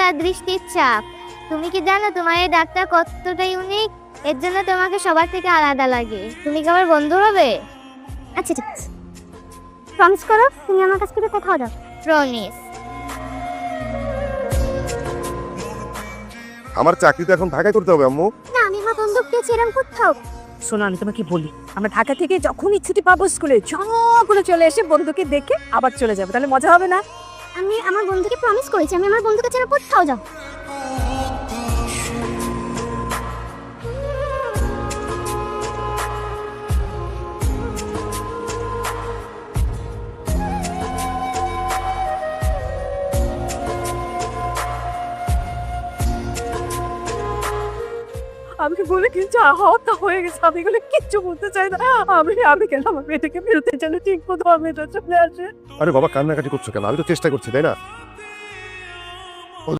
তার দৃষ্টির চাপ। তুমি কি জানো তোমার এই দাগটা কতটা ইউনিক? এর জন্য তোমাকে সবার থেকে আলাদা লাগে। তুমি কি আমার বন্ধু হবে? আচ্ছা ঠিক আছে, প্রমিস করো তুমি আমার কাছ থেকে কোথাও যাও। প্রমিস। আমার চাকরি তো এখন ঢাকায় করতে হবে আম্মু। না আমি আমার বন্ধুকে ছেড়ে কোথাও। শোনো আমি তোমাকে বলি, আমরা ঢাকা থেকে যখনই ছুটি পাবো স্কুলে করে চলে এসে বন্ধুকে দেখে আবার চলে যাবো, তাহলে মজা হবে না? আমি আমার বন্ধুকে প্রমিস করেছি আমি আমার বন্ধুকে ছেড়ে কোথাও যাব। আমি বলে কিন্তু আহত হয়ে গেছে, আমি এগুলো কিচ্ছু বলতে চাই না। আমি কেন আমার মেয়েটাকে ফেরতে চাইলে ঠিক মতো আমার মেয়েটা চলে আসে। আরে বাবা কান্নাকাটি করছো কেন? আমি তো চেষ্টা করছি তাই না?